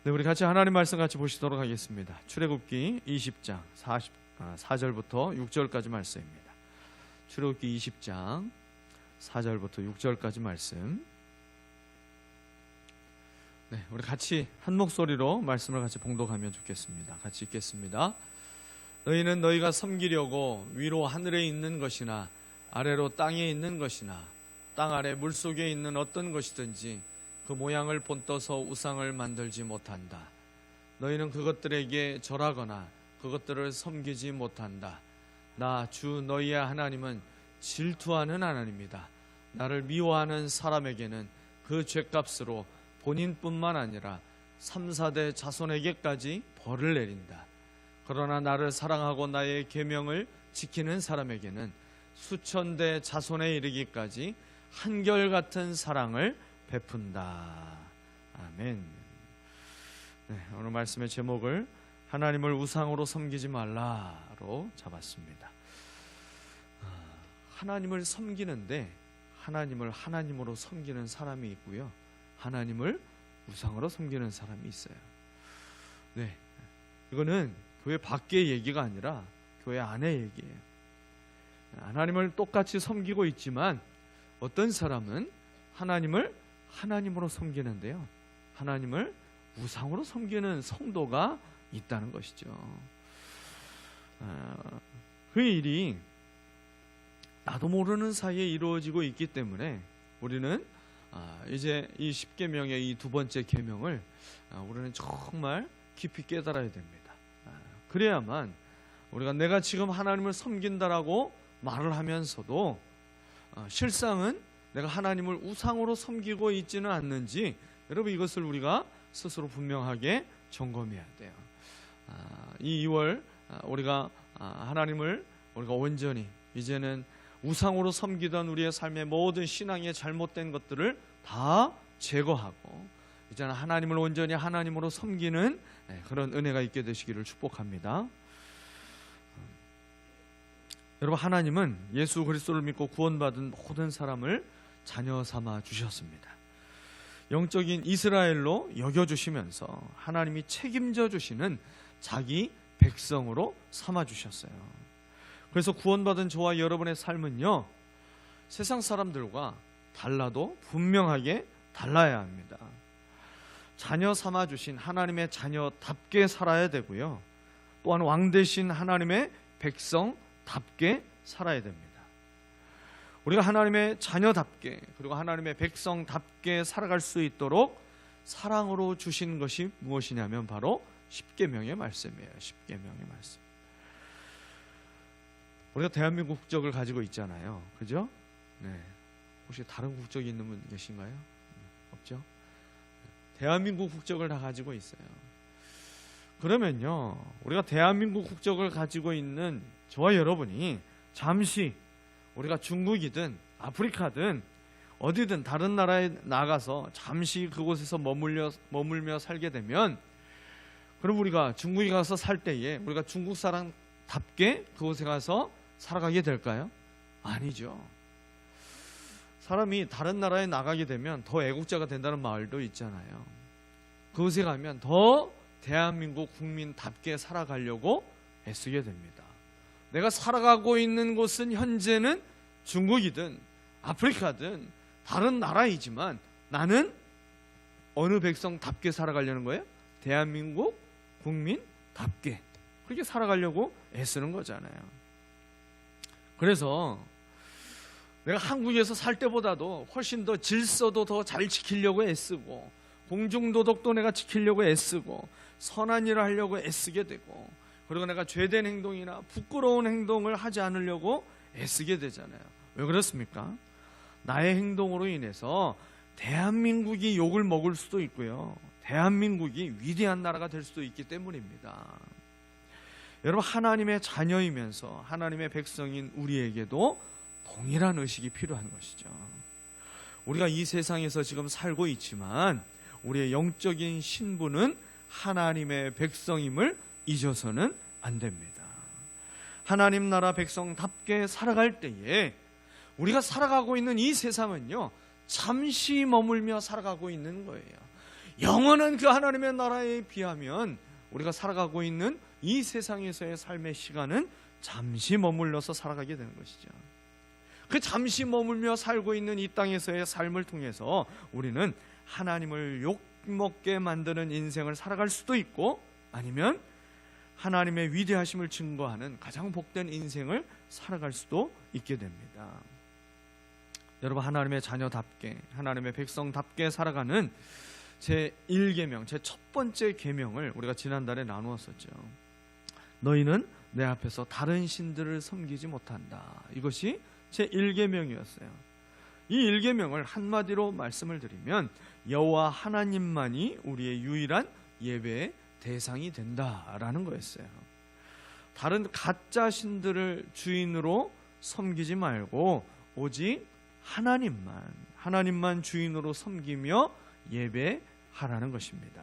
네, 우리 같이 하나님 말씀 같이 보시도록 하겠습니다. 출애굽기 20장 4절부터 6절까지 말씀입니다. 출애굽기 20장 4절부터 6절까지 말씀. 네, 우리 같이 한 목소리로 말씀을 같이 봉독하면 좋겠습니다. 같이 읽겠습니다. 너희는 너희가 섬기려고 위로 하늘에 있는 것이나 아래로 땅에 있는 것이나 땅 아래 물속에 있는 어떤 것이든지 그 모양을 본떠서 우상을 만들지 못한다. 너희는 그것들에게 절하거나 그것들을 섬기지 못한다. 나 주 너희의 하나님은 질투하는 하나님이다. 나를 미워하는 사람에게는 그 죄값으로 본인뿐만 아니라 3, 4대 자손에게까지 벌을 내린다. 그러나 나를 사랑하고 나의 계명을 지키는 사람에게는 수천 대 자손에 이르기까지 한결같은 사랑을 베푼다. 아멘. 네, 오늘 말씀의 제목을 하나님을 우상으로 섬기지 말라로 잡았습니다. 하나님을 섬기는데 하나님을 하나님으로 섬기는 사람이 있고요, 하나님을 우상으로 섬기는 사람이 있어요. 네, 이거는 교회 밖의 얘기가 아니라 교회 안의 얘기예요. 하나님을 똑같이 섬기고 있지만 어떤 사람은 하나님을 하나님으로 섬기는데요, 하나님을 우상으로 섬기는 성도가 있다는 것이죠. 그 일이 나도 모르는 사이에 이루어지고 있기 때문에 우리는 이제 이 10계명의 이 두 번째 계명을 우리는 정말 깊이 깨달아야 됩니다. 그래야만 우리가 내가 지금 하나님을 섬긴다라고 말을 하면서도 실상은 내가 하나님을 우상으로 섬기고 있지는 않는지, 여러분 이것을 우리가 스스로 분명하게 점검해야 돼요. 이 2월 우리가 하나님을 우리가 온전히 이제는 우상으로 섬기던 우리의 삶의 모든 신앙의 잘못된 것들을 다 제거하고 이제는 하나님을 온전히 하나님으로 섬기는 그런 은혜가 있게 되시기를 축복합니다. 여러분, 하나님은 예수 그리스도를 믿고 구원받은 모든 사람을 자녀 삼아 주셨습니다. 영적인 이스라엘로 여겨주시면서 하나님이 책임져 주시는 자기 백성으로 삼아 주셨어요. 그래서 구원받은 저와 여러분의 삶은요, 세상 사람들과 달라도 분명하게 달라야 합니다. 자녀 삼아 주신 하나님의 자녀답게 살아야 되고요, 또한 왕 되신 하나님의 백성답게 살아야 됩니다. 우리가 하나님의 자녀답게 그리고 하나님의 백성답게 살아갈 수 있도록 사랑으로 주신 것이 무엇이냐면 바로 10계명의 말씀이에요. 10계명의 말씀. 우리가 대한민국 국적을 가지고 있잖아요. 그죠? 네. 혹시 다른 국적이 있는 분 계신가요? 없죠? 대한민국 국적을 다 가지고 있어요. 그러면요, 우리가 대한민국 국적을 가지고 있는 저와 여러분이 잠시 우리가 중국이든 아프리카든 어디든 다른 나라에 나가서 잠시 그곳에서 머물며 살게 되면, 그럼 우리가 중국에 가서 살 때에 우리가 중국 사람답게 그곳에 가서 살아가게 될까요? 아니죠. 사람이 다른 나라에 나가게 되면 더 애국자가 된다는 말도 있잖아요. 그곳에 가면 더 대한민국 국민답게 살아가려고 애쓰게 됩니다. 내가 살아가고 있는 곳은 현재는 중국이든 아프리카든 다른 나라이지만 나는 어느 백성답게 살아가려는 거예요? 대한민국 국민답게 그렇게 살아가려고 애쓰는 거잖아요. 그래서 내가 한국에서 살 때보다도 훨씬 더 질서도 더 잘 지키려고 애쓰고, 공중도덕도 내가 지키려고 애쓰고, 선한 일을 하려고 애쓰게 되고, 그리고 내가 죄된 행동이나 부끄러운 행동을 하지 않으려고 애쓰게 되잖아요. 왜 그렇습니까? 나의 행동으로 인해서 대한민국이 욕을 먹을 수도 있고요, 대한민국이 위대한 나라가 될 수도 있기 때문입니다. 여러분, 하나님의 자녀이면서 하나님의 백성인 우리에게도 동일한 의식이 필요한 것이죠. 우리가 이 세상에서 지금 살고 있지만 우리의 영적인 신분은 하나님의 백성임을 잊어서는 안 됩니다. 하나님 나라 백성답게 살아갈 때에 우리가 살아가고 있는 이 세상은요, 잠시 머물며 살아가고 있는 거예요. 영원한 그 하나님의 나라에 비하면 우리가 살아가고 있는 이 세상에서의 삶의 시간은 잠시 머물러서 살아가게 되는 것이죠. 그 잠시 머물며 살고 있는 이 땅에서의 삶을 통해서 우리는 하나님을 욕먹게 만드는 인생을 살아갈 수도 있고, 아니면 하나님의 위대하심을 증거하는 가장 복된 인생을 살아갈 수도 있게 됩니다. 여러분, 하나님의 자녀답게, 하나님의 백성답게 살아가는 제1계명, 제 첫 번째 계명을 우리가 지난달에 나누었었죠. 너희는 내 앞에서 다른 신들을 섬기지 못한다. 이것이 제1계명이었어요. 이 1계명을 한마디로 말씀을 드리면 여호와 하나님만이 우리의 유일한 예배의 대상이 된다라는 거였어요. 다른 가짜 신들을 주인으로 섬기지 말고 오직 하나님만 주인으로 섬기며 예배하라는 것입니다.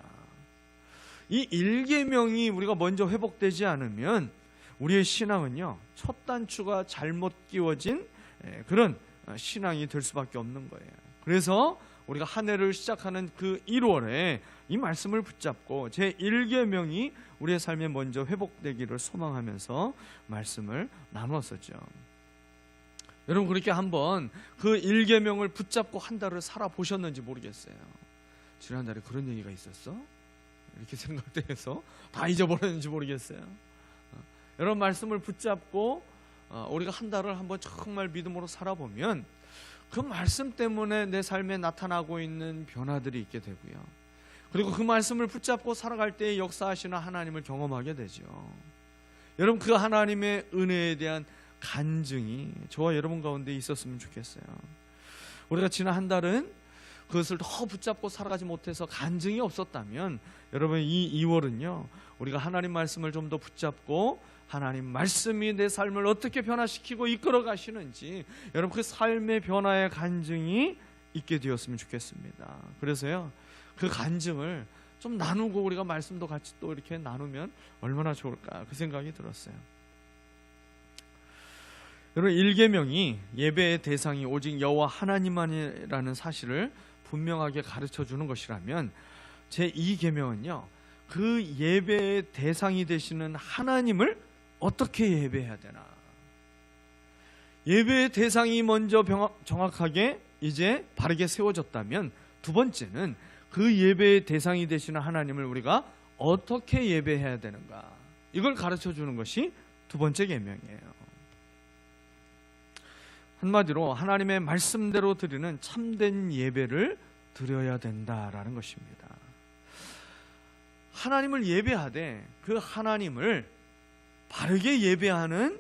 이 1계명이 우리가 먼저 회복되지 않으면 우리의 신앙은요, 첫 단추가 잘못 끼워진 그런 신앙이 될 수밖에 없는 거예요. 그래서 우리가 한 해를 시작하는 그 1월에 이 말씀을 붙잡고 제1계명이 우리의 삶에 먼저 회복되기를 소망하면서 말씀을 나누었었죠. 여러분, 그렇게 한번 그 1계명을 붙잡고 한 달을 살아보셨는지 모르겠어요. 지난달에 그런 얘기가 있었어? 이렇게 생각돼서 다 잊어버렸는지 모르겠어요. 여러분, 말씀을 붙잡고 우리가 한 달을 한번 정말 믿음으로 살아보면 그 말씀 때문에 내 삶에 나타나고 있는 변화들이 있게 되고요. 그리고 그 말씀을 붙잡고 살아갈 때 역사하시는 하나님을 경험하게 되죠. 여러분, 그 하나님의 은혜에 대한 간증이 저와 여러분 가운데 있었으면 좋겠어요. 우리가 지난 한 달은 그것을 더 붙잡고 살아가지 못해서 간증이 없었다면, 여러분, 이 2월은요 우리가 하나님 말씀을 좀 더 붙잡고 하나님 말씀이 내 삶을 어떻게 변화시키고 이끌어 가시는지, 여러분, 그 삶의 변화의 간증이 있게 되었으면 좋겠습니다. 그래서요, 그 간증을 좀 나누고 우리가 말씀도 같이 또 이렇게 나누면 얼마나 좋을까, 그 생각이 들었어요. 여러분, 1계명이 예배의 대상이 오직 여호와 하나님만이라는 사실을 분명하게 가르쳐 주는 것이라면, 제2계명은요 그 예배의 대상이 되시는 하나님을 어떻게 예배해야 되나, 예배의 대상이 먼저 정확하게 이제 바르게 세워졌다면, 두 번째는 그 예배의 대상이 되시는 하나님을 우리가 어떻게 예배해야 되는가, 이걸 가르쳐 주는 것이 두 번째 계명이에요. 한마디로 하나님의 말씀대로 드리는 참된 예배를 드려야 된다라는 것입니다. 하나님을 예배하되 그 하나님을 바르게 예배하는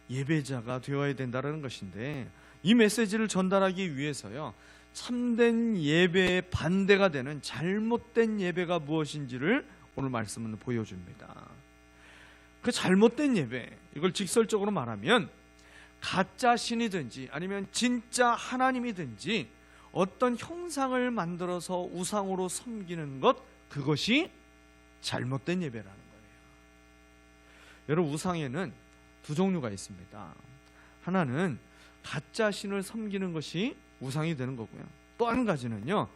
예배자가 되어야 된다는 것인데, 이 메시지를 전달하기 위해서요 참된 예배의 반대가 되는 잘못된 예배가 무엇인지를 오늘 말씀은 보여줍니다. 그 잘못된 예배, 이걸 직설적으로 말하면 가짜 신이든지 아니면 진짜 하나님이든지 어떤 형상을 만들어서 우상으로 섬기는 것, 그것이 잘못된 예배라는 거예요. 여러분, 우상에는 두 종류가 있습니다. 하나는 가짜 신을 섬기는 것이 우상이 되는 거고요. 또 한 가지는요,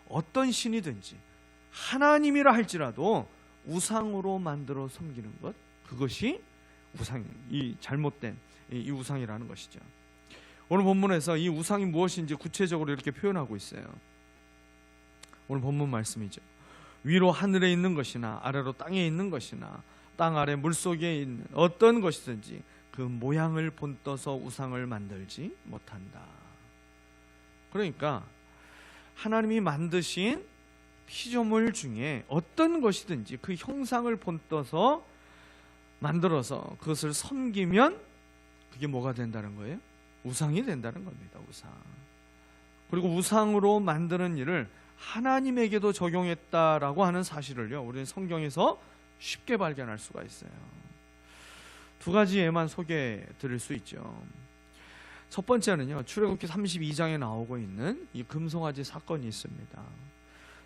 어떤 신이든지 하나님이라 할지라도 우상으로 만들어 섬기는 것, 그것이 우상, 이 잘못된 이 우상이라는 것이죠. 오늘 본문에서 이 우상이 무엇인지 구체적으로 이렇게 표현하고 있어요. 오늘 본문 말씀이죠. 위로 하늘에 있는 것이나 아래로 땅에 있는 것이나 땅 아래 물속에 있는 어떤 것이든지 그 모양을 본떠서 우상을 만들지 못한다. 그러니까 하나님이 만드신 피조물 중에 어떤 것이든지 그 형상을 본떠서 만들어서 그것을 섬기면 그게 뭐가 된다는 거예요? 우상이 된다는 겁니다. 우상. 그리고 우상으로 만드는 일을 하나님에게도 적용했다라고 하는 사실을요 우리는 성경에서 쉽게 발견할 수가 있어요. 두 가지 예만 소개해 드릴 수 있죠. 첫 번째는요, 출애굽기 32장에 나오고 있는 이 금송아지 사건이 있습니다.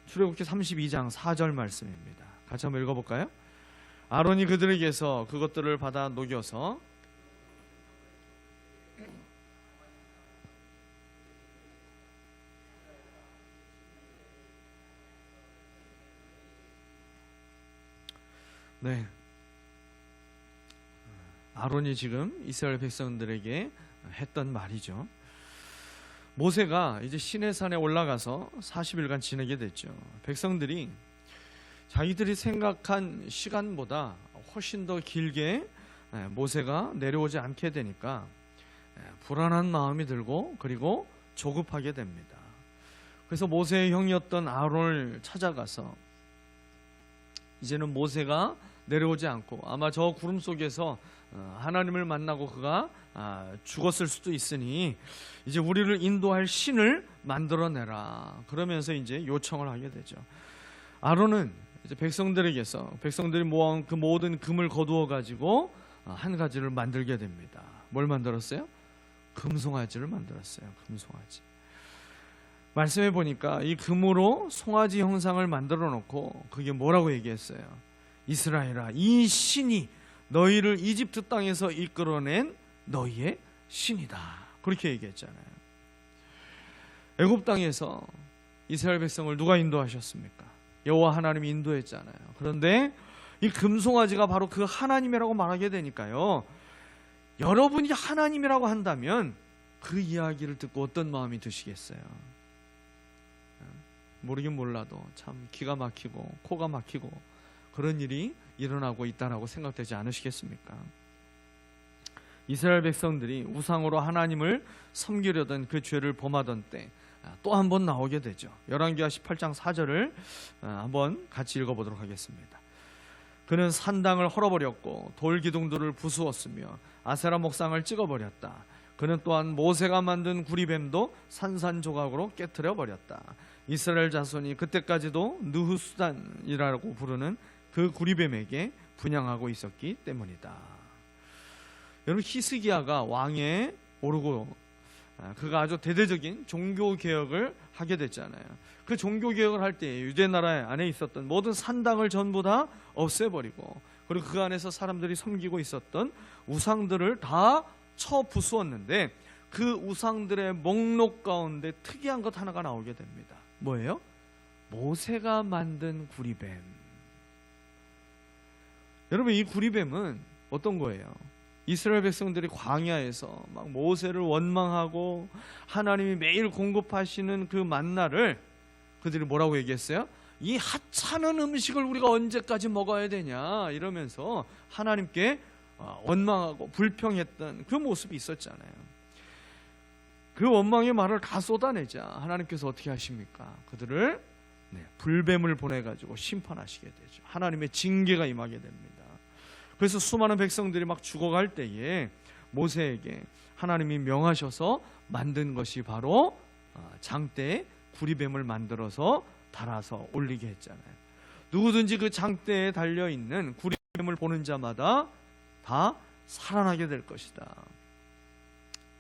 출애굽기 32장 4절 말씀입니다. 같이 한번 읽어볼까요? 아론이 그들에게서 그것들을 받아 녹여서 네. 아론이 지금 이스라엘 백성들에게 했던 말이죠. 모세가 이제 시내산에 올라가서 40일간 지내게 됐죠. 백성들이 자기들이 생각한 시간보다 훨씬 더 길게 모세가 내려오지 않게 되니까 불안한 마음이 들고 그리고 조급하게 됩니다. 그래서 모세의 형이었던 아론을 찾아가서 이제는 모세가 내려오지 않고 아마 저 구름 속에서 하나님을 만나고 그가 죽었을 수도 있으니 이제 우리를 인도할 신을 만들어내라. 그러면서 이제 요청을 하게 되죠. 아론은 이제 백성들에게서 백성들이 모아온 그 모든 금을 거두어 가지고 한 가지를 만들게 됩니다. 뭘 만들었어요? 금송아지를 만들었어요. 금송아지. 말씀해 보니까 이 금으로 송아지 형상을 만들어 놓고 그게 뭐라고 얘기했어요? 이스라엘아, 이 신이 너희를 이집트 땅에서 이끌어낸 너희의 신이다. 그렇게 얘기했잖아요. 애굽 땅에서 이스라엘 백성을 누가 인도하셨습니까? 여호와 하나님이 인도했잖아요. 그런데 이 금송아지가 바로 그 하나님이라고 말하게 되니까요. 여러분이 하나님이라고 한다면 그 이야기를 듣고 어떤 마음이 드시겠어요? 모르긴 몰라도 참 기가 막히고 코가 막히고 그런 일이 일어나고 있다라고 생각되지 않으시겠습니까? 이스라엘 백성들이 우상으로 하나님을 섬기려던 그 죄를 범하던 때 또 한 번 나오게 되죠. 열왕기하 18장 4절을 한번 같이 읽어보도록 하겠습니다. 그는 산당을 헐어버렸고 돌기둥들을 부수었으며 아세라 목상을 찍어버렸다. 그는 또한 모세가 만든 구리뱀도 산산조각으로 깨트려 버렸다. 이스라엘 자손이 그때까지도 느후수단이라고 부르는 그 구리뱀에게 분향하고 있었기 때문이다. 여러분, 히스기야가 왕에 오르고 그가 아주 대대적인 종교개혁을 하게 됐잖아요. 그 종교개혁을 할 때 유대 나라 안에 있었던 모든 산당을 전부 다 없애버리고 그리고 그 안에서 사람들이 섬기고 있었던 우상들을 다 쳐부수었는데 그 우상들의 목록 가운데 특이한 것 하나가 나오게 됩니다. 뭐예요? 모세가 만든 구리뱀. 여러분, 이 구리뱀은 어떤 거예요? 이스라엘 백성들이 광야에서 막 모세를 원망하고 하나님이 매일 공급하시는 그 만나를 그들이 뭐라고 얘기했어요? 이 하찮은 음식을 우리가 언제까지 먹어야 되냐 이러면서 하나님께 원망하고 불평했던 그 모습이 있었잖아요. 그 원망의 말을 다 쏟아내자 하나님께서 어떻게 하십니까? 그들을 불뱀을 보내가지고 심판하시게 되죠. 하나님의 징계가 임하게 됩니다. 그래서 수많은 백성들이 막 죽어갈 때에 모세에게 하나님이 명하셔서 만든 것이 바로 장대에 구리뱀을 만들어서 달아서 올리게 했잖아요. 누구든지 그 장대에 달려있는 구리뱀을 보는 자마다 다 살아나게 될 것이다.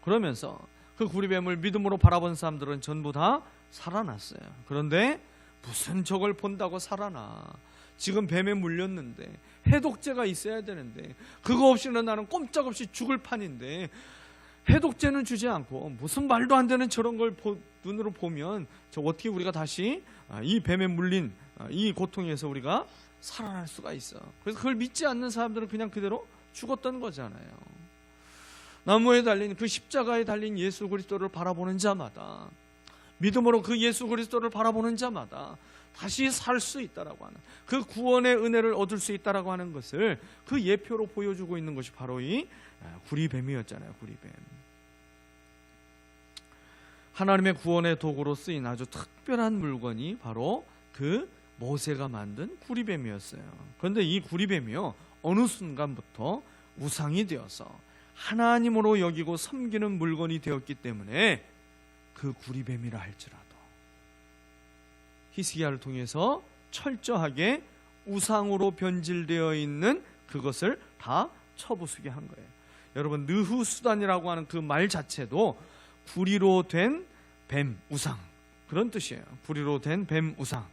그러면서 그 구리뱀을 믿음으로 바라본 사람들은 전부 다 살아났어요. 그런데 무슨 저걸 본다고 살아나? 지금 뱀에 물렸는데 해독제가 있어야 되는데 그거 없이는 나는 꼼짝없이 죽을 판인데 해독제는 주지 않고 무슨 말도 안 되는 저런 걸 눈으로 보면 저 어떻게 우리가 다시 이 뱀에 물린 이 고통에서 우리가 살아날 수가 있어. 그래서 그걸 믿지 않는 사람들은 그냥 그대로 죽었던 거잖아요. 나무에 달린 그 십자가에 달린 예수 그리스도를 바라보는 자마다 믿음으로 그 예수 그리스도를 바라보는 자마다 다시 살 수 있다라고 하는 그 구원의 은혜를 얻을 수 있다라고 하는 것을 그 예표로 보여주고 있는 것이 바로 이 구리뱀이었잖아요. 구리뱀. 하나님의 구원의 도구로 쓰인 아주 특별한 물건이 바로 그 모세가 만든 구리뱀이었어요. 그런데 이 구리뱀이요 어느 순간부터 우상이 되어서 하나님으로 여기고 섬기는 물건이 되었기 때문에 그 구리뱀이라 할지라도 히스기야를 통해서 철저하게 우상으로 변질되어 있는 그것을 다 쳐부수게 한 거예요. 여러분, 느후수단이라고 하는 그 말 자체도 구리로 된 뱀 우상 그런 뜻이에요. 구리로 된 뱀 우상.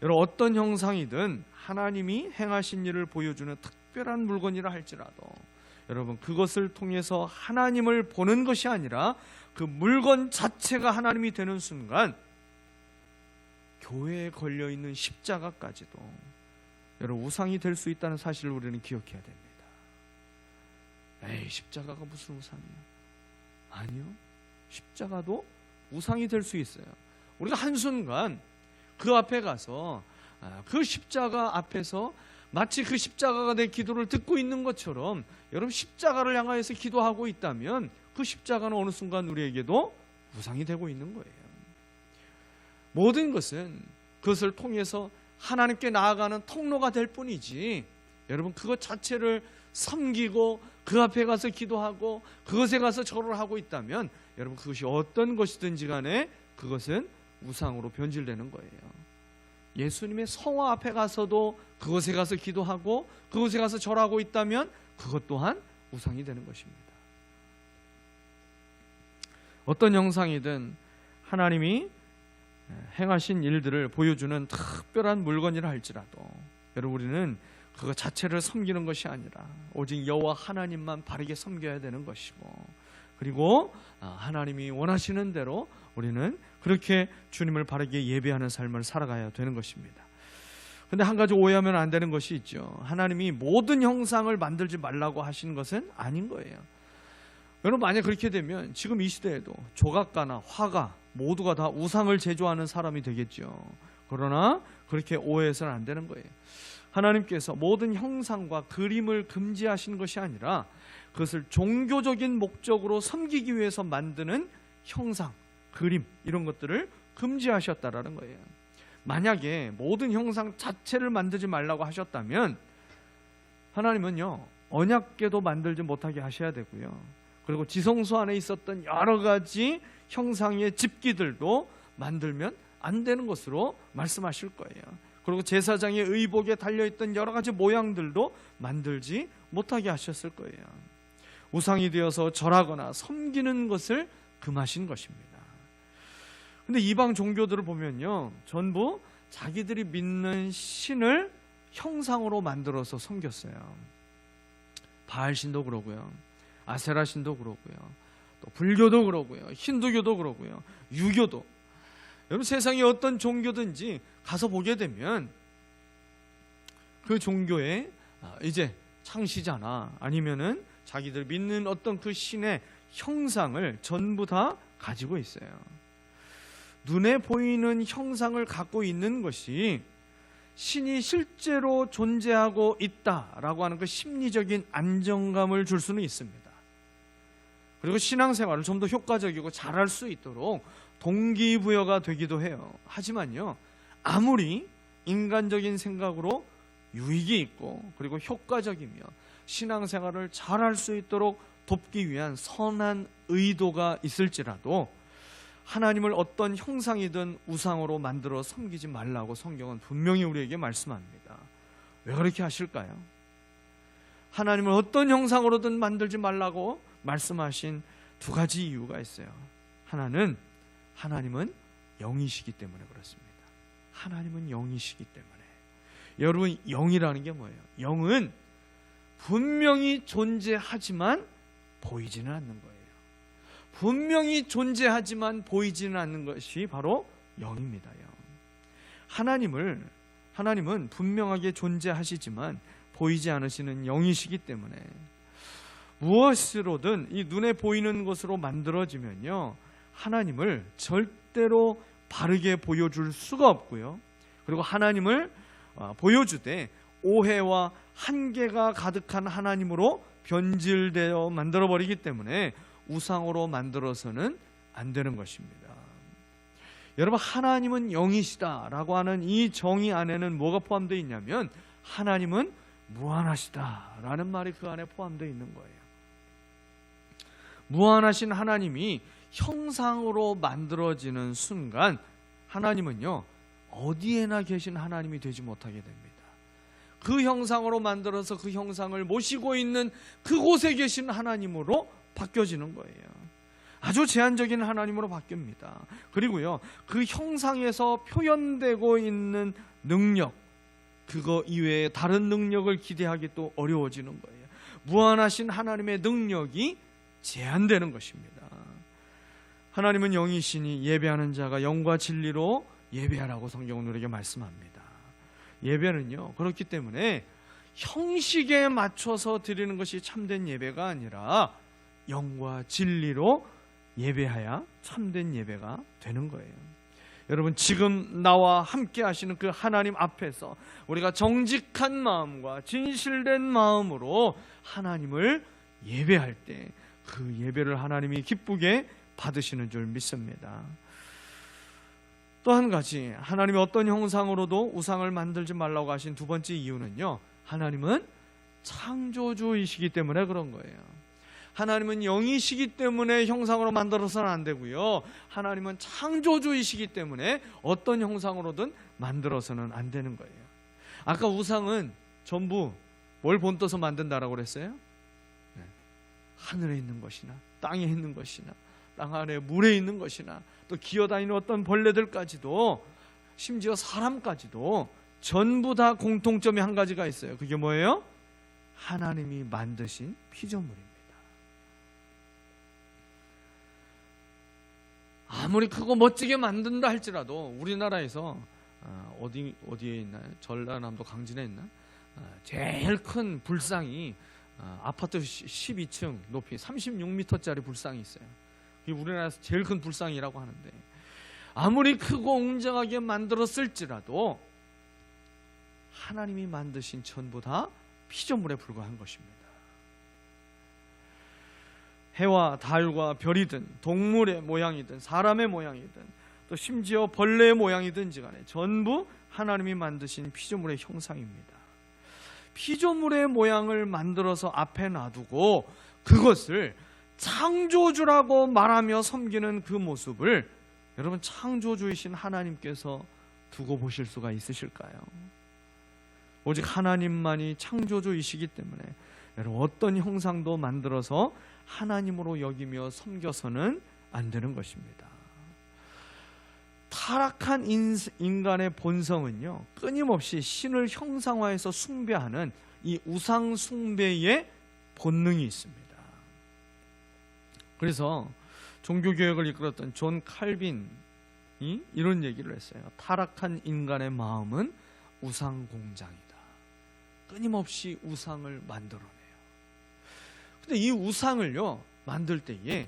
여러분, 어떤 형상이든 하나님이 행하신 일을 보여주는 특별한 물건이라 할지라도 여러분 그것을 통해서 하나님을 보는 것이 아니라 그 물건 자체가 하나님이 되는 순간 교회에 걸려있는 십자가까지도 여러분, 우상이 될 수 있다는 사실을 우리는 기억해야 됩니다. 에이, 십자가가 무슨 우상이야? 아니요, 십자가도 우상이 될 수 있어요. 우리가 한순간 그 앞에 가서 그 십자가 앞에서 마치 그 십자가가 내 기도를 듣고 있는 것처럼 여러분, 십자가를 향하여서 기도하고 있다면 그 십자가는 어느 순간 우리에게도 우상이 되고 있는 거예요. 모든 것은 그것을 통해서 하나님께 나아가는 통로가 될 뿐이지, 여러분, 그것 자체를 섬기고 그 앞에 가서 기도하고 그것에 가서 절을 하고 있다면 여러분, 그것이 어떤 것이든지 간에 그것은 우상으로 변질되는 거예요. 예수님의 성화 앞에 가서도 그것에 가서 기도하고 그것에 가서 절하고 있다면 그것 또한 우상이 되는 것입니다. 어떤 형상이든 하나님이 행하신 일들을 보여주는 특별한 물건이라 할지라도 여러분, 우리는 그것 자체를 섬기는 것이 아니라 오직 여호와 하나님만 바르게 섬겨야 되는 것이고, 그리고 하나님이 원하시는 대로 우리는 그렇게 주님을 바르게 예배하는 삶을 살아가야 되는 것입니다. 그런데 한 가지 오해하면 안 되는 것이 있죠. 하나님이 모든 형상을 만들지 말라고 하신 것은 아닌 거예요. 여러분, 만약 그렇게 되면 지금 이 시대에도 조각가나 화가 모두가 다 우상을 제조하는 사람이 되겠죠. 그러나 그렇게 오해해서는 안 되는 거예요. 하나님께서 모든 형상과 그림을 금지하신 것이 아니라 그것을 종교적인 목적으로 섬기기 위해서 만드는 형상, 그림, 이런 것들을 금지하셨다라는 거예요. 만약에 모든 형상 자체를 만들지 말라고 하셨다면 하나님은요, 언약궤도 만들지 못하게 하셔야 되고요, 그리고 지성소 안에 있었던 여러 가지 형상의 집기들도 만들면 안 되는 것으로 말씀하실 거예요. 그리고 제사장의 의복에 달려있던 여러 가지 모양들도 만들지 못하게 하셨을 거예요. 우상이 되어서 절하거나 섬기는 것을 금하신 것입니다. 근데 이방 종교들을 보면요, 전부 자기들이 믿는 신을 형상으로 만들어서 섬겼어요. 바알신도 그러고요, 아세라신도 그러고요, 또 불교도 그러고요, 힌두교도 그러고요, 유교도. 여러분, 세상에 어떤 종교든지 가서 보게 되면 그 종교의 이제 창시자나 아니면은 자기들 믿는 어떤 그 신의 형상을 전부 다 가지고 있어요. 눈에 보이는 형상을 갖고 있는 것이 신이 실제로 존재하고 있다라고 하는 그 심리적인 안정감을 줄 수는 있습니다. 그리고 신앙생활을 좀 더 효과적이고 잘할 수 있도록 동기부여가 되기도 해요. 하지만요, 아무리 인간적인 생각으로 유익이 있고 그리고 효과적이며 신앙생활을 잘할 수 있도록 돕기 위한 선한 의도가 있을지라도 하나님을 어떤 형상이든 우상으로 만들어 섬기지 말라고 성경은 분명히 우리에게 말씀합니다. 왜 그렇게 하실까요? 하나님을 어떤 형상으로든 만들지 말라고 말씀하신 두 가지 이유가 있어요. 하나는 하나님은 영이시기 때문에 그렇습니다. 하나님은 영이시기 때문에. 여러분, 영이라는 게 뭐예요? 영은 분명히 존재하지만 보이지는 않는 거예요. 분명히 존재하지만 보이지는 않는 것이 바로 영입니다. 영. 하나님은 분명하게 존재하시지만 보이지 않으시는 영이시기 때문에 무엇으로든 이 눈에 보이는 것으로 만들어지면요, 하나님을 절대로 바르게 보여줄 수가 없고요, 그리고 하나님을 보여주되 오해와 한계가 가득한 하나님으로 변질되어 만들어버리기 때문에 우상으로 만들어서는 안 되는 것입니다. 여러분, 하나님은 영이시다라고 하는 이 정의 안에는 뭐가 포함되어 있냐면 하나님은 무한하시다라는 말이 그 안에 포함되어 있는 거예요. 무한하신 하나님이 형상으로 만들어지는 순간 하나님은요, 어디에나 계신 하나님이 되지 못하게 됩니다. 그 형상으로 만들어서 그 형상을 모시고 있는 그곳에 계신 하나님으로 바뀌어지는 거예요. 아주 제한적인 하나님으로 바뀝니다. 그리고요, 그 형상에서 표현되고 있는 능력, 그거 이외에 다른 능력을 기대하기 또 어려워지는 거예요. 무한하신 하나님의 능력이 제한되는 것입니다. 하나님은 영이시니 예배하는 자가 영과 진리로 예배하라고 성경은 우리에게 말씀합니다. 예배는요, 그렇기 때문에 형식에 맞춰서 드리는 것이 참된 예배가 아니라 영과 진리로 예배해야 참된 예배가 되는 거예요. 여러분, 지금 나와 함께 하시는 그 하나님 앞에서 우리가 정직한 마음과 진실된 마음으로 하나님을 예배할 때 그 예배를 하나님이 기쁘게 받으시는 줄 믿습니다. 또 한 가지, 하나님이 어떤 형상으로도 우상을 만들지 말라고 하신 두 번째 이유는요, 하나님은 창조주이시기 때문에 그런 거예요. 하나님은 영이시기 때문에 형상으로 만들어서는 안 되고요, 하나님은 창조주이시기 때문에 어떤 형상으로든 만들어서는 안 되는 거예요. 아까 우상은 전부 뭘 본떠서 만든다라고 그랬어요? 네. 하늘에 있는 것이나 땅에 있는 것이나 땅 아래 물에 있는 것이나 또 기어다니는 어떤 벌레들까지도, 심지어 사람까지도 전부 다 공통점이 한 가지가 있어요. 그게 뭐예요? 하나님이 만드신 피조물입니다. 아무리 크고 멋지게 만든다 할지라도 우리나라에서 어디에 있나요? 전라남도 강진에 있나? 제일 큰 불상이 아파트 12층 높이 36m짜리 불상이 있어요. 그게 우리나라에서 제일 큰 불상이라고 하는데, 아무리 크고 웅장하게 만들었을지라도 하나님이 만드신 전부 다 피조물에 불과한 것입니다. 해와 달과 별이든 동물의 모양이든 사람의 모양이든 또 심지어 벌레의 모양이든지 간에 전부 하나님이 만드신 피조물의 형상입니다. 피조물의 모양을 만들어서 앞에 놔두고 그것을 창조주라고 말하며 섬기는 그 모습을 여러분, 창조주이신 하나님께서 두고 보실 수가 있으실까요? 오직 하나님만이 창조주이시기 때문에 여러분, 어떤 형상도 만들어서 하나님으로 여기며 섬겨서는 안 되는 것입니다. 타락한 인간의 본성은요, 끊임없이 신을 형상화해서 숭배하는 이 우상 숭배의 본능이 있습니다. 그래서 종교개혁을 이끌었던 존 칼빈이 이런 얘기를 했어요. 타락한 인간의 마음은 우상 공장이다. 끊임없이 우상을 만들어내요. 근데 이 우상을요, 만들 때에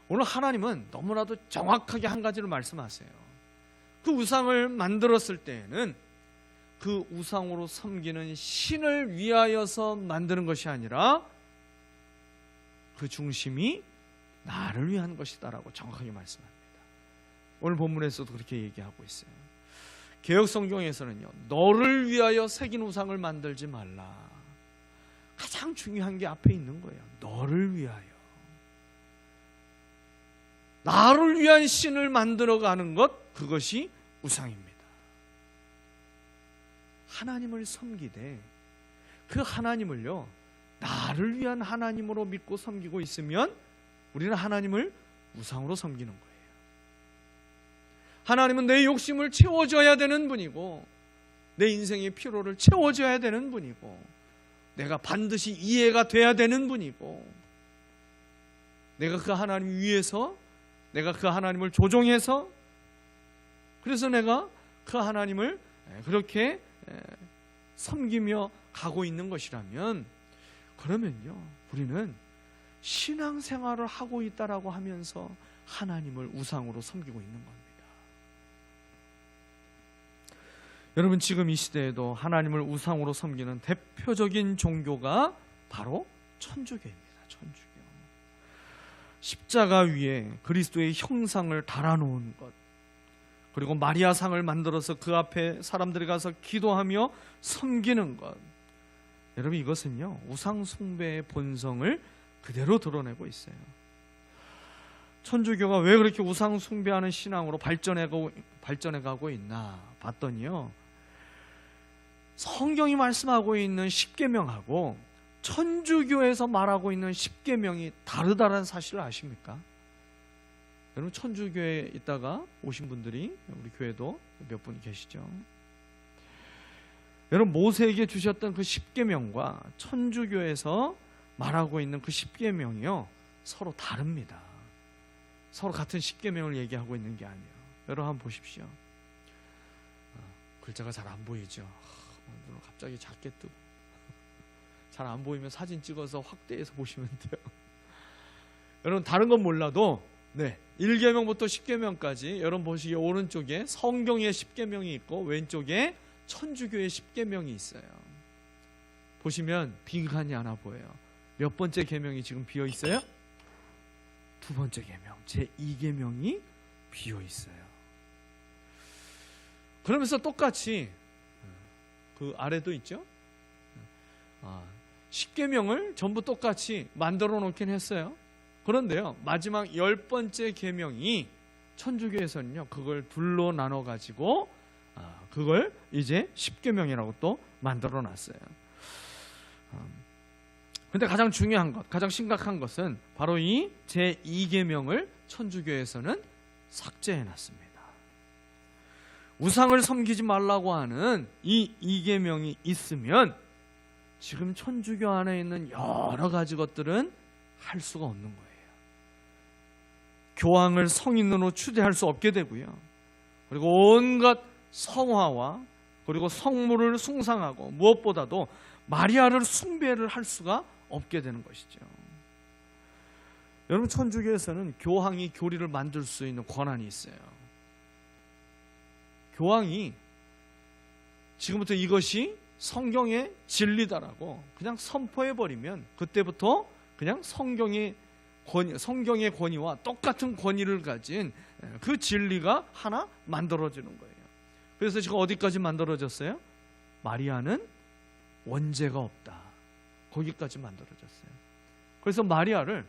오늘 하나님은 너무나도 정확하게 한 가지를 말씀하세요. 그 우상을 만들었을 때에는 그 우상으로 섬기는 신을 위하여서 만드는 것이 아니라 그 중심이 나를 위한 것이다라고 정확하게 말씀합니다. 오늘 본문에서도 그렇게 얘기하고 있어요. 개역성경에서는요, 너를 위하여 새긴 우상을 만들지 말라. 가장 중요한 게 앞에 있는 거예요. 너를 위하여. 나를 위한 신을 만들어가는 것, 그것이 우상입니다. 하나님을 섬기되 그 하나님을요, 나를 위한 하나님으로 믿고 섬기고 있으면 우리는 하나님을 우상으로 섬기는 거예요. 하나님은 내 욕심을 채워줘야 되는 분이고, 내 인생의 피로를 채워줘야 되는 분이고, 내가 반드시 이해가 돼야 되는 분이고, 내가 그 하나님 위해서, 내가 그 하나님을 조종해서, 그래서 내가 그 하나님을 그렇게 섬기며 가고 있는 것이라면, 그러면요, 우리는 신앙생활을 하고 있다라고 하면서 하나님을 우상으로 섬기고 있는 겁니다. 여러분, 지금 이 시대에도 하나님을 우상으로 섬기는 대표적인 종교가 바로 천주교입니다. 천주교. 십자가 위에 그리스도의 형상을 달아놓은 것, 그리고 마리아상을 만들어서 그 앞에 사람들이 가서 기도하며 섬기는 것, 여러분, 이것은요, 우상 숭배의 본성을 그대로 드러내고 있어요. 천주교가 왜 그렇게 우상 숭배하는 신앙으로 발전해가고 있나 봤더니요, 성경이 말씀하고 있는 십계명하고 천주교에서 말하고 있는 십계명이 다르다는 사실을 아십니까? 여러분, 천주교에 있다가 오신 분들이 우리 교회도 몇 분 계시죠? 여러분, 모세에게 주셨던 그 십계명과 천주교에서 말하고 있는 그 십계명이요, 서로 다릅니다. 서로 같은 십계명을 얘기하고 있는 게 아니에요. 여러분, 한번 보십시오. 글자가 잘 안 보이죠. 눈을 갑자기 작게 뜨고 잘 안 보이면 사진 찍어서 확대해서 보시면 돼요. 여러분 다른 건 몰라도 1계명부터 10계명까지 여러분 보시기에 오른쪽에 성경의 10계명이 있고 왼쪽에 천주교의 10계명이 있어요. 보시면 빈칸이 하나 보여요. 몇 번째 계명이 지금 비어 있어요? 두 번째 계명, 제2계명이 비어 있어요. 그러면서 똑같이 그 아래도 있죠. 10계명을 전부 똑같이 만들어 놓긴 했어요. 그런데요, 마지막 10번째 계명이 천주교에서는요, 그걸 둘로 나눠 가지고 그걸 이제 10계명이라고 또 만들어 놨어요. 근데 가장 중요한 것, 가장 심각한 것은 바로 이 제2계명을 천주교에서는 삭제해 놨습니다. 우상을 섬기지 말라고 하는 이 2계명이 있으면 지금 천주교 안에 있는 여러 가지 것들은 할 수가 없는 거예요. 교황을 성인으로 추대할 수 없게 되고요. 그리고 온갖 성화와 그리고 성물을 숭상하고 무엇보다도 마리아를 숭배를 할 수가 없게 되는 것이죠. 여러분 천주교에서는 교황이 교리를 만들 수 있는 권한이 있어요. 교황이 지금부터 이것이 성경의 진리다라고 그냥 선포해버리면 그때부터 그냥 성경의 권위와 똑같은 권위를 가진 그 진리가 하나 만들어지는 거예요. 그래서 지금 어디까지 만들어졌어요? 마리아는 원죄가 없다. 거기까지 만들어졌어요. 그래서 마리아를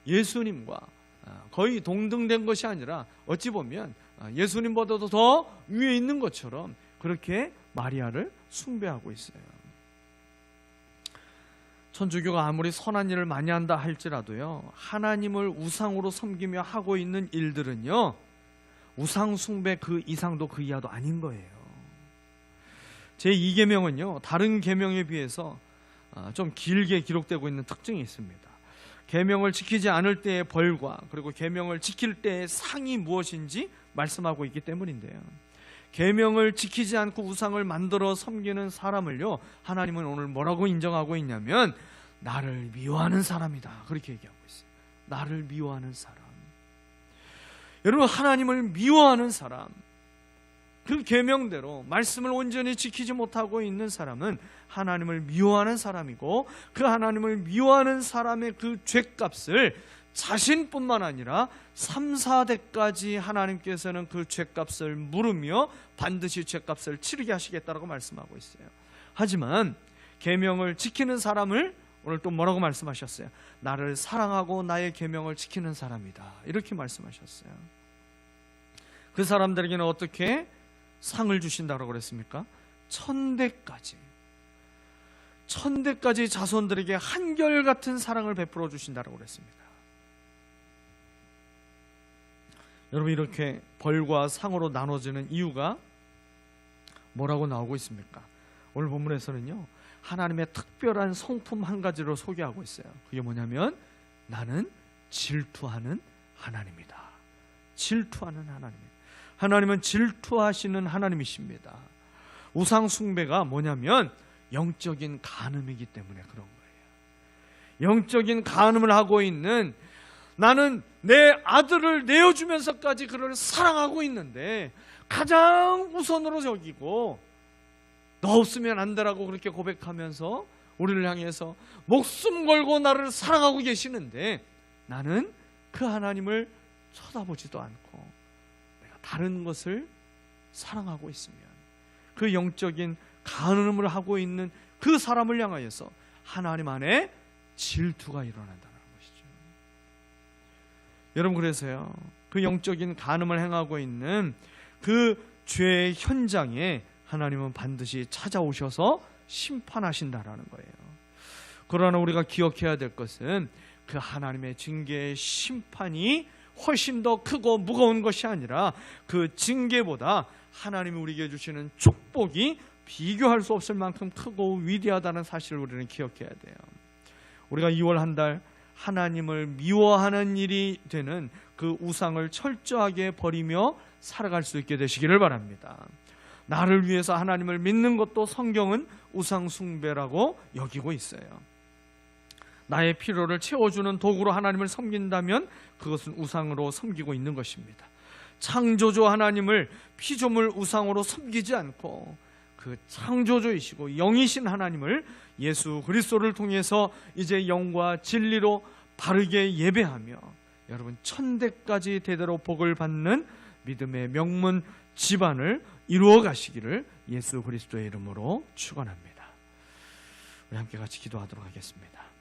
예수님과 거의 동등된 것이 아니라 어찌 보면 예수님보다도 더 위에 있는 것처럼 그렇게 마리아를 숭배하고 있어요. 천주교가 아무리 선한 일을 많이 한다 할지라도요, 하나님을 우상으로 섬기며 하고 있는 일들은요, 우상 숭배 그 이상도 그 이하도 아닌 거예요. 제2계명은요, 다른 계명에 비해서 좀 길게 기록되고 있는 특징이 있습니다. 계명을 지키지 않을 때의 벌과 그리고 계명을 지킬 때의 상이 무엇인지 말씀하고 있기 때문인데요. 계명을 지키지 않고 우상을 만들어 섬기는 사람을요, 하나님은 오늘 뭐라고 인정하고 있냐면 나를 미워하는 사람이다. 그렇게 얘기하고 있어요. 나를 미워하는 사람. 여러분 하나님을 미워하는 사람, 그 계명대로 말씀을 온전히 지키지 못하고 있는 사람은 하나님을 미워하는 사람이고, 그 하나님을 미워하는 사람의 그 죄값을 자신뿐만 아니라 3, 4대까지 하나님께서는 그 죄값을 물으며 반드시 죄값을 치르게 하시겠다라고 말씀하고 있어요. 하지만 계명을 지키는 사람을 오늘 또 뭐라고 말씀하셨어요? 나를 사랑하고 나의 계명을 지키는 사람이다. 이렇게 말씀하셨어요. 그 사람들에게는 어떻게 상을 주신다고 그랬습니까? 1000대까지 자손들에게 한결같은 사랑을 베풀어 주신다고 그랬습니다. 여러분 이렇게 벌과 상으로 나눠지는 이유가 뭐라고 나오고 있습니까? 오늘 본문에서는요, 하나님의 특별한 성품 한 가지를 소개하고 있어요. 그게 뭐냐면 나는 질투하는 하나님이다. 질투하는 하나님입니다. 하나님은 질투하시는 하나님이십니다. 우상 숭배가 뭐냐면 영적인 간음이기 때문에 그런 거예요. 영적인 간음을 하고 있는, 나는 내 아들을 내어주면서까지 그를 사랑하고 있는데 가장 우선으로 여기고 너 없으면 안 되라고 그렇게 고백하면서 우리를 향해서 목숨 걸고 나를 사랑하고 계시는데 나는 그 하나님을 쳐다보지도 않고 내가 다른 것을 사랑하고 있으면 그 영적인 간음을 하고 있는 그 사람을 향하여서 하나님 안에 질투가 일어난다는 것이죠. 여러분 그래서요, 그 영적인 간음을 행하고 있는 그 죄의 현장에 하나님은 반드시 찾아오셔서 심판하신다라는 거예요. 그러나 우리가 기억해야 될 것은 그 하나님의 징계의 심판이 훨씬 더 크고 무거운 것이 아니라 그 징계보다 하나님이 우리에게 주시는 축복이 비교할 수 없을 만큼 크고 위대하다는 사실을 우리는 기억해야 돼요. 우리가 2월 한 달 하나님을 미워하는 일이 되는 그 우상을 철저하게 버리며 살아갈 수 있게 되시기를 바랍니다. 나를 위해서 하나님을 믿는 것도 성경은 우상 숭배라고 여기고 있어요. 나의 필요를 채워주는 도구로 하나님을 섬긴다면 그것은 우상으로 섬기고 있는 것입니다. 창조주 하나님을 피조물 우상으로 섬기지 않고 그 창조주이시고 영이신 하나님을 예수 그리스도를 통해서 이제 영과 진리로 바르게 예배하며 여러분 천대까지 대대로 복을 받는 믿음의 명문 집안을 이루어 가시기를 예수 그리스도의 이름으로 축원합니다. 우리 함께 같이 기도하도록 하겠습니다.